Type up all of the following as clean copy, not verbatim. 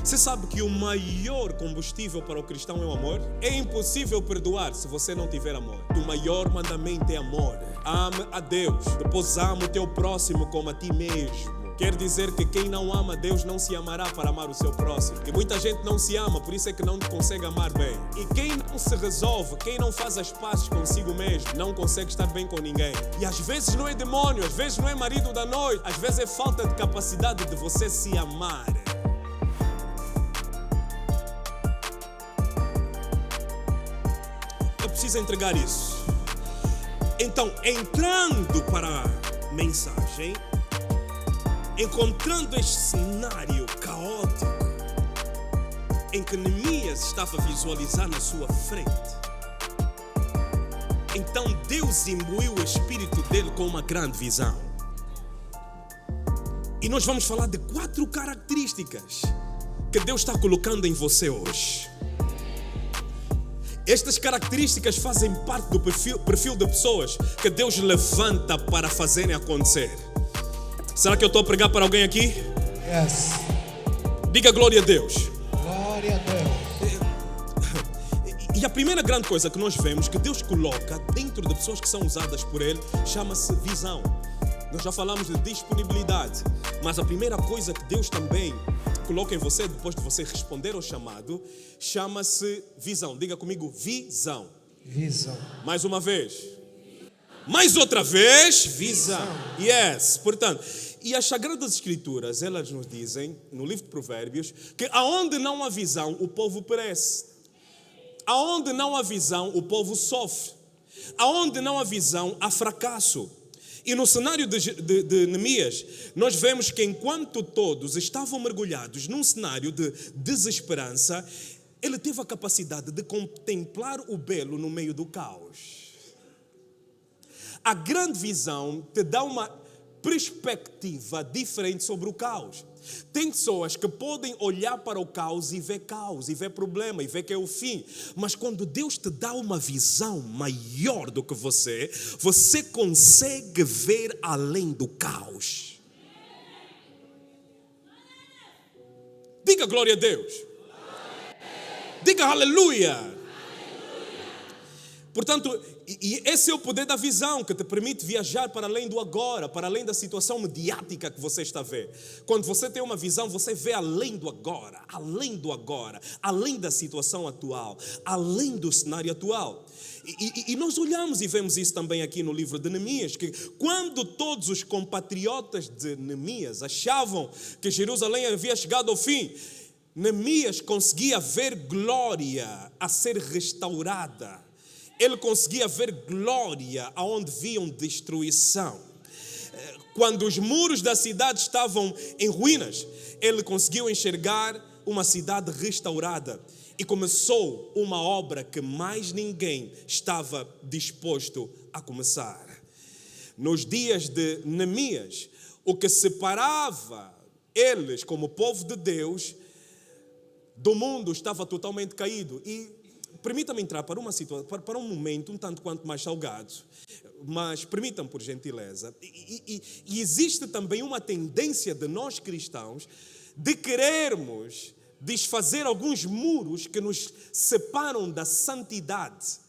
Você sabe que o maior combustível para o cristão é o amor? É impossível perdoar se você não tiver amor. O maior mandamento é amor. Ame a Deus, depois ama o teu próximo como a ti mesmo. Quer dizer que quem não ama Deus não se amará para amar o seu próximo. E muita gente não se ama, por isso é que não consegue amar bem. E quem não se resolve, quem não faz as pazes consigo mesmo, não consegue estar bem com ninguém. E às vezes não é demônio, às vezes não é marido da noite, às vezes é falta de capacidade de você se amar. Eu preciso entregar isso. Então, entrando para a mensagem, encontrando este cenário caótico em que Neemias estava a visualizar na sua frente, então Deus imbuiu o espírito dele com uma grande visão. E nós vamos falar de 4 características que Deus está colocando em você hoje. Estas características fazem parte do perfil de pessoas que Deus levanta para fazerem acontecer. Será que eu estou a pregar para alguém aqui? Yes. Diga glória a Deus. Glória a Deus. E a primeira grande coisa que nós vemos que Deus coloca dentro de pessoas que são usadas por Ele chama-se visão. Nós já falamos de disponibilidade, mas a primeira coisa que Deus também coloca em você depois de você responder ao chamado chama-se visão. Diga comigo, visão. Visão. Mais uma vez. Mais outra vez, visão. Yes, portanto, e as Sagradas Escrituras, elas nos dizem, no livro de Provérbios, que aonde não há visão, o povo perece. Aonde não há visão, o povo sofre. Aonde não há visão, há fracasso. E no cenário de Neemias, nós vemos que enquanto todos estavam mergulhados num cenário de desesperança, ele teve a capacidade de contemplar o belo no meio do caos. A grande visão te dá uma perspectiva diferente sobre o caos. Tem pessoas que podem olhar para o caos e ver problema, e ver que é o fim. Mas quando Deus te dá uma visão maior do que você consegue ver além do caos. Diga glória a Deus. Diga aleluia. Portanto, e esse é o poder da visão que te permite viajar para além do agora, para além da situação mediática que você está a ver. Quando você tem uma visão, você vê além do agora, além da situação atual, além do cenário atual. E nós olhamos e vemos isso também aqui no livro de Neemias, que quando todos os compatriotas de Neemias achavam que Jerusalém havia chegado ao fim, Neemias conseguia ver glória a ser restaurada. Ele conseguia ver glória aonde viam destruição. Quando os muros da cidade estavam em ruínas, ele conseguiu enxergar uma cidade restaurada. E começou uma obra que mais ninguém estava disposto a começar. Nos dias de Neemias, o que separava eles como povo de Deus do mundo estava totalmente caído. E permita-me entrar para uma situação, para um momento um tanto quanto mais salgado, mas permitam-me por gentileza. E existe também uma tendência de nós cristãos de querermos desfazer alguns muros que nos separam da santidade,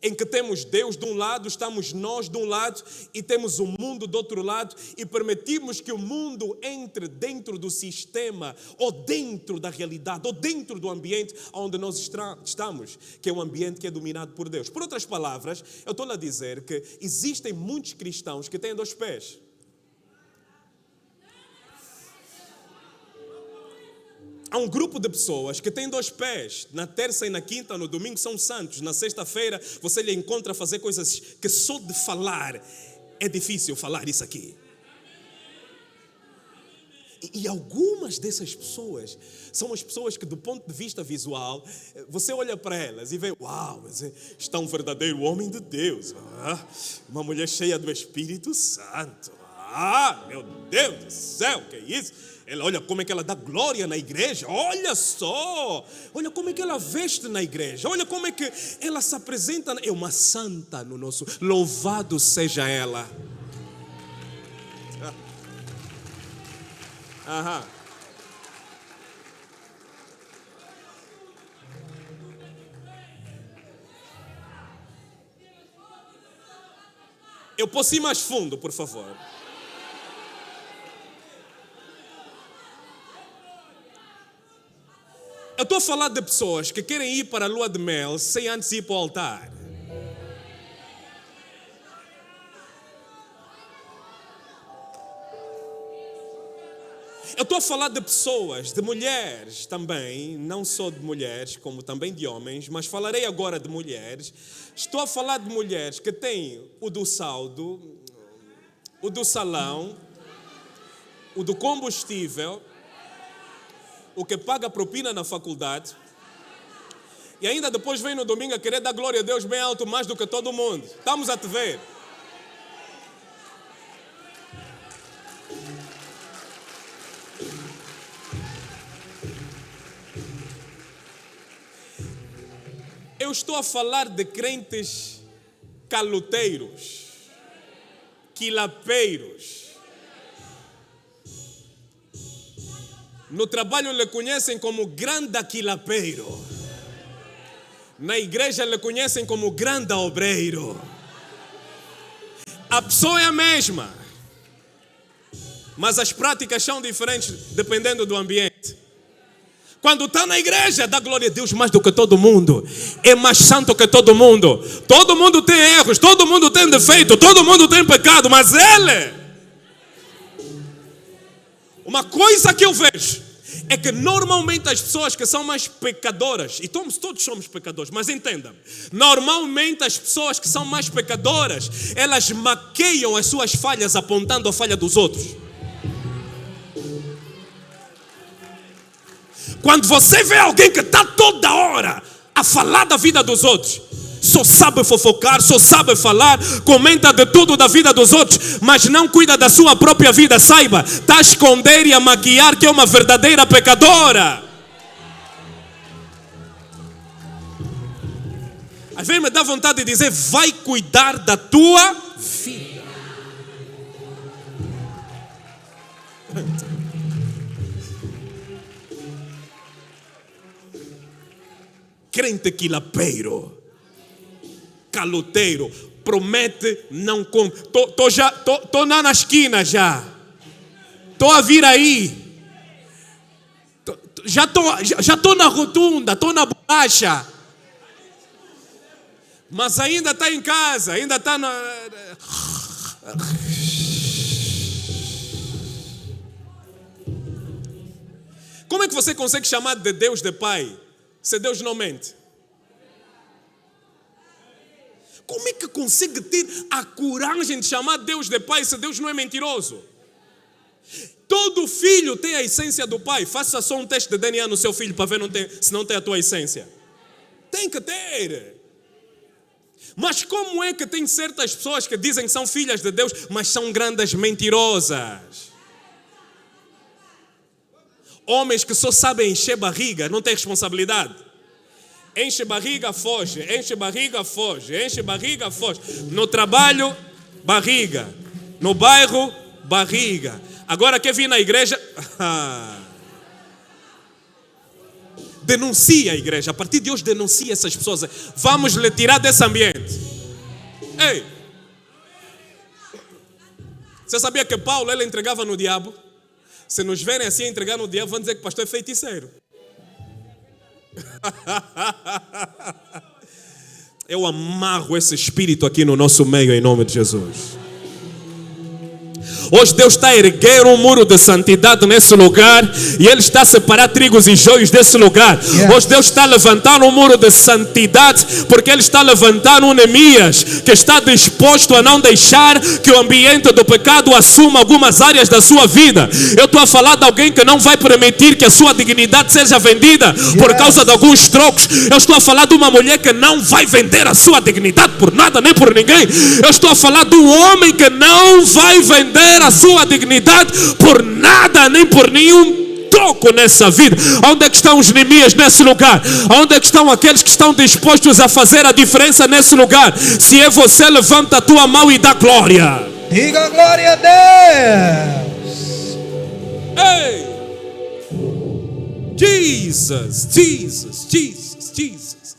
em que temos Deus de um lado, estamos nós de um lado e temos o mundo do outro lado, e permitimos que o mundo entre dentro do sistema ou dentro da realidade ou dentro do ambiente onde nós estamos, que é um ambiente que é dominado por Deus. Por outras palavras, eu estou a dizer que existem muitos cristãos que têm 2 pés. Há um grupo de pessoas que tem 2 pés. Na terça e na quinta, no domingo são santos. Na sexta-feira você lhe encontra a fazer coisas que só de falar é difícil falar isso aqui. E algumas dessas pessoas são as pessoas que, do ponto de vista visual, você olha para elas e vê, uau, está um verdadeiro homem de Deus. Uma mulher cheia do Espírito Santo. Meu Deus do céu, que é isso? Ela, olha como é que ela dá glória na igreja. Olha só. Olha como é que ela veste na igreja. Olha como é que ela se apresenta. É uma santa no nosso... Louvado seja ela. Eu posso ir mais fundo, por favor? Eu estou a falar de pessoas que querem ir para a lua de mel sem antes ir para o altar. Eu estou a falar de pessoas, de mulheres também, não só de mulheres, como também de homens, mas falarei agora de mulheres. Estou a falar de mulheres que têm o do saldo, o do salão, o do combustível, o que paga propina na faculdade, e ainda depois vem no domingo a querer dar glória a Deus bem alto, mais do que todo mundo. Estamos a te ver. Eu estou a falar de crentes caloteiros, quilapeiros. No trabalho lhe conhecem como grande quilapeiro. Na igreja lhe conhecem como grande obreiro. A pessoa é a mesma, mas as práticas são diferentes dependendo do ambiente. Quando está na igreja, dá glória a Deus mais do que todo mundo. É mais santo que todo mundo. Todo mundo tem erros, todo mundo tem defeito, todo mundo tem pecado, mas ele... Uma coisa que eu vejo é que normalmente as pessoas que são mais pecadoras, e todos somos pecadores, mas entendam, normalmente as pessoas que são mais pecadoras, elas maqueiam as suas falhas apontando a falha dos outros. Quando você vê alguém que está toda hora a falar da vida dos outros, só sabe fofocar, só sabe falar, comenta de tudo da vida dos outros, mas não cuida da sua própria vida, saiba, está a esconder e a maquiar que é uma verdadeira pecadora. Às vezes me dá vontade de dizer, vai cuidar da tua vida. Crente quilapeiro, caloteiro, promete, não cumpre. Tô na esquina já. Tô a vir aí. Já tô na rotunda, tô na bolacha. Mas ainda está em casa, ainda está na... Como é que você consegue chamar de Deus de Pai se Deus não mente? Como é que consegue ter a coragem de chamar Deus de Pai se Deus não é mentiroso? Todo filho tem a essência do pai. Faça só um teste de DNA no seu filho para ver se não tem a tua essência. Tem que ter. Mas como é que tem certas pessoas que dizem que são filhas de Deus, mas são grandes mentirosas? Homens que só sabem encher barriga, não têm responsabilidade. Enche barriga, foge. Enche barriga, foge. Enche barriga, foge. No trabalho, barriga. No bairro, barriga. Agora quer vir na igreja? Denuncia a igreja. A partir de hoje denuncia essas pessoas. Vamos lhe tirar desse ambiente. Ei! Você sabia que Paulo, ele entregava no diabo? Se nos verem assim a entregar no diabo, vão dizer que o pastor é feiticeiro. Eu amarro esse espírito aqui no nosso meio em nome de Jesus. Hoje Deus está a erguer um muro de santidade nesse lugar e Ele está a separar trigos e joios desse lugar. Hoje Deus está a levantar um muro de santidade porque Ele está a levantar um Neemias que está disposto a não deixar que o ambiente do pecado assuma algumas áreas da sua vida. Eu estou a falar de alguém que não vai permitir que a sua dignidade seja vendida por causa de alguns trocos. Eu estou a falar de uma mulher que não vai vender a sua dignidade por nada nem por ninguém. Eu estou a falar de um homem que não vai vender a sua dignidade por nada nem por nenhum troco nessa vida. Onde é que estão os Neemias nesse lugar? Onde é que estão aqueles que estão dispostos a fazer a diferença nesse lugar? Se é você, levanta a tua mão e dá glória. Diga glória a Deus. Ei! Jesus, Jesus, Jesus, Jesus.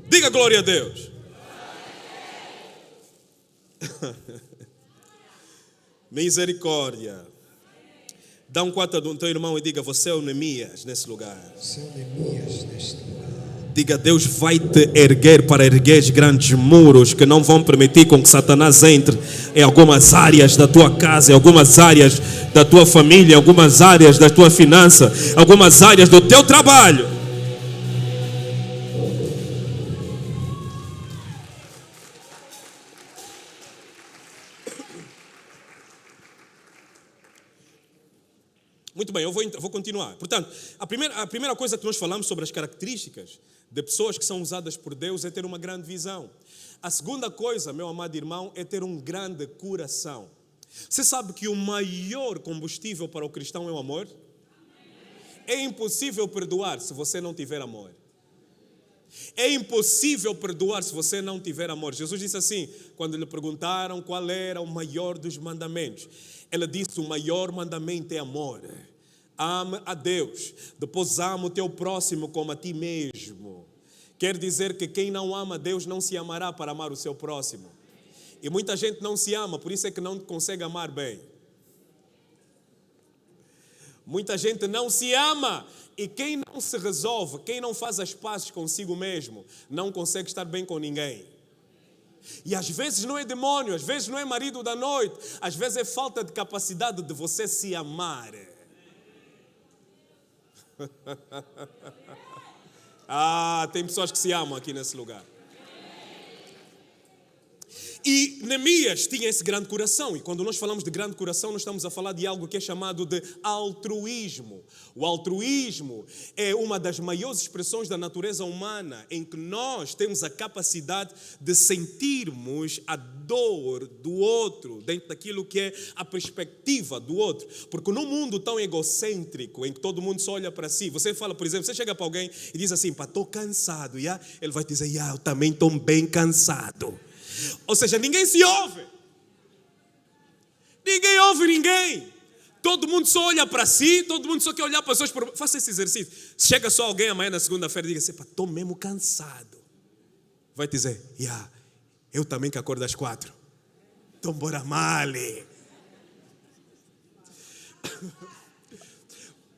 Diga glória a Deus. Misericórdia. Dá um 4 do teu irmão e diga: você é o Neemias nesse lugar. Você é o Neemias neste lugar. Diga: Deus vai te erguer para erguer grandes muros que não vão permitir com que Satanás entre em algumas áreas da tua casa, em algumas áreas da tua família, em algumas áreas da tua finança, em algumas áreas do teu trabalho. Muito bem, eu vou continuar. Portanto, a primeira coisa que nós falamos sobre as características de pessoas que são usadas por Deus é ter uma grande visão. A segunda coisa, meu amado irmão, é ter um grande coração. Você sabe que o maior combustível para o cristão é o amor? É impossível perdoar se você não tiver amor. É impossível perdoar se você não tiver amor. Jesus disse assim, quando lhe perguntaram qual era o maior dos mandamentos. Ele disse: o maior mandamento é amor. Ame a Deus, depois ama o teu próximo como a ti mesmo. Quer dizer que quem não ama a Deus não se amará para amar o seu próximo. E muita gente não se ama, por isso é que não consegue amar bem. Muita gente não se ama. E quem não se resolve, quem não faz as pazes consigo mesmo, não consegue estar bem com ninguém. E às vezes não é demônio, às vezes não é marido da noite, às vezes é falta de capacidade de você se amar. Tem pessoas que se amam aqui nesse lugar. E Neemias tinha esse grande coração. E quando nós falamos de grande coração, nós estamos a falar de algo que é chamado de altruísmo. O altruísmo é uma das maiores expressões da natureza humana, em que nós temos a capacidade de sentirmos a dor do outro, dentro daquilo que é a perspectiva do outro. Porque num mundo tão egocêntrico, em que todo mundo só olha para si, você fala, por exemplo, você chega para alguém e diz assim: estou cansado. Yeah? Ele vai dizer: eu também estou bem cansado. Ou seja, ninguém se ouve. Ninguém ouve ninguém. Todo mundo só olha para si, todo mundo só quer olhar para os seus problemas. Faça esse exercício. Chega só alguém amanhã na segunda-feira e diga assim: estou mesmo cansado. Vai dizer: eu também que acordo às 4. Então bora male.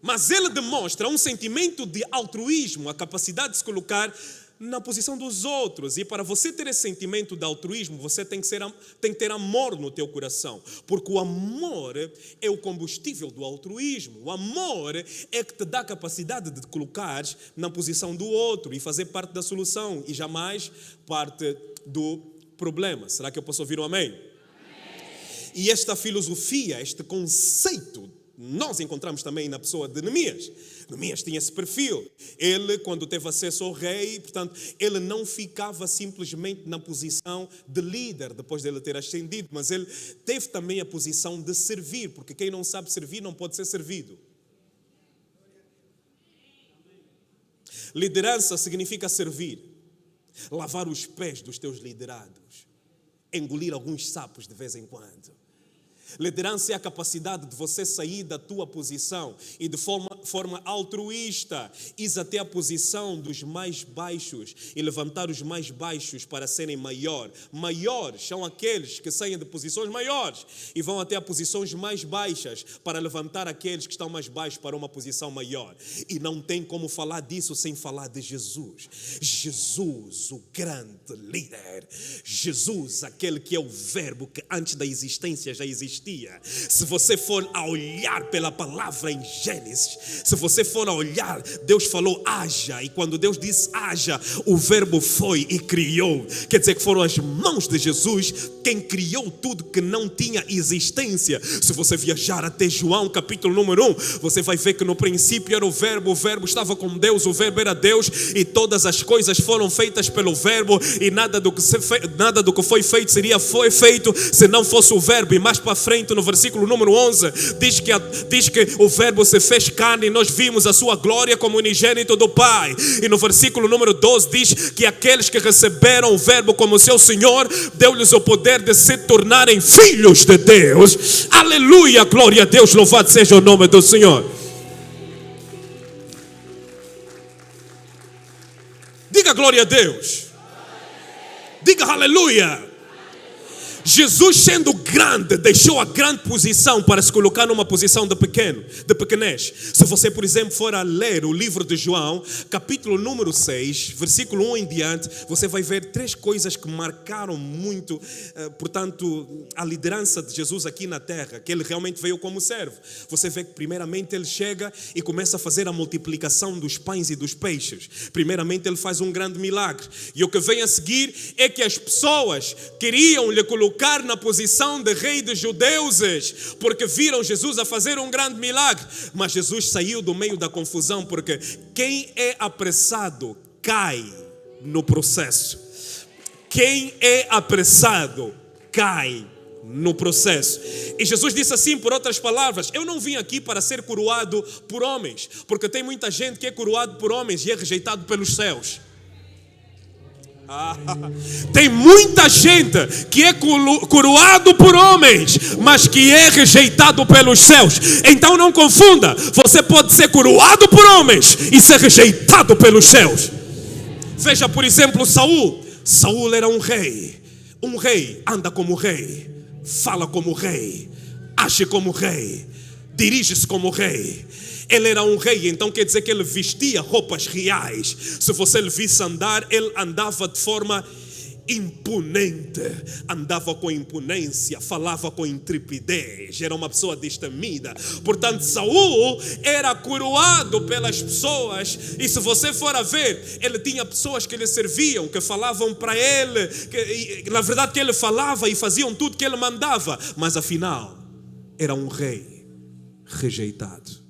Mas ele demonstra um sentimento de altruísmo, a capacidade de se colocar na posição dos outros. E para você ter esse sentimento de altruísmo, você tem que ter amor no teu coração. Porque o amor é o combustível do altruísmo. O amor é que te dá a capacidade de te colocares na posição do outro e fazer parte da solução e jamais parte do problema. Será que eu posso ouvir um amém? Amém. E esta filosofia, este conceito, nós encontramos também na pessoa de Neemias. Neemias tinha esse perfil. Ele, quando teve acesso ao rei, portanto, ele não ficava simplesmente na posição de líder depois dele ter ascendido, mas ele teve também a posição de servir, porque quem não sabe servir não pode ser servido. Liderança significa servir, lavar os pés dos teus liderados, engolir alguns sapos de vez em quando. Liderança é a capacidade de você sair da tua posição e de forma altruísta ir até a posição dos mais baixos e levantar os mais baixos para serem maiores. Maiores são aqueles que saem de posições maiores e vão até a posições mais baixas para levantar aqueles que estão mais baixos para uma posição maior. E não tem como falar disso sem falar de Jesus. Jesus, o grande líder. Jesus, aquele que é o verbo que antes da existência já existia. Se você for a olhar pela palavra em Gênesis, se você for a olhar, Deus falou haja, e quando Deus disse haja, o verbo foi e criou. Quer dizer que foram as mãos de Jesus quem criou tudo que não tinha existência. Se você viajar até João capítulo número 1, você vai ver que no princípio era o verbo estava com Deus, o verbo era Deus, e todas as coisas foram feitas pelo verbo, e nada do que foi feito foi feito se não fosse o verbo. E mais para frente, no versículo número 11, diz que o verbo se fez carne e nós vimos a sua glória como unigênito do Pai. E no versículo número 12 diz que aqueles que receberam o verbo como seu Senhor, deu-lhes o poder de se tornarem filhos de Deus. Aleluia, glória a Deus, louvado seja o nome do Senhor. Diga glória a Deus. Diga aleluia. Jesus, sendo grande, deixou a grande posição para se colocar numa posição de pequenez. Se você, por exemplo, for a ler o livro de João, capítulo número 6, versículo 1 em diante, você vai ver 3 coisas que marcaram muito, portanto, a liderança de Jesus aqui na terra, que ele realmente veio como servo. Você vê que primeiramente ele chega e começa a fazer a multiplicação dos pães e dos peixes. Primeiramente ele faz um grande milagre. E o que vem a seguir é que as pessoas queriam lhe colocar na posição de rei dos judeus, porque viram Jesus a fazer um grande milagre. Mas Jesus saiu do meio da confusão, porque quem é apressado cai no processo. Quem é apressado cai no processo. E Jesus disse assim, por outras palavras: eu não vim aqui para ser coroado por homens, porque tem muita gente que é coroado por homens e é rejeitado pelos céus. Tem muita gente que é coroado por homens, mas que é rejeitado pelos céus. Então não confunda, você pode ser coroado por homens e ser rejeitado pelos céus. Veja, por exemplo, Saul. Saul era um rei. Um rei anda como rei, fala como rei, age como rei, dirige-se como rei. Ele era um rei, então quer dizer que ele vestia roupas reais. Se você lhe visse andar, ele andava de forma imponente, andava com imponência, falava com intrepidez, era uma pessoa destemida. Portanto, Saul era coroado pelas pessoas, e se você for a ver, ele tinha pessoas que lhe serviam, que falavam para ele, que, na verdade que ele falava e faziam tudo que ele mandava, mas afinal era um rei rejeitado.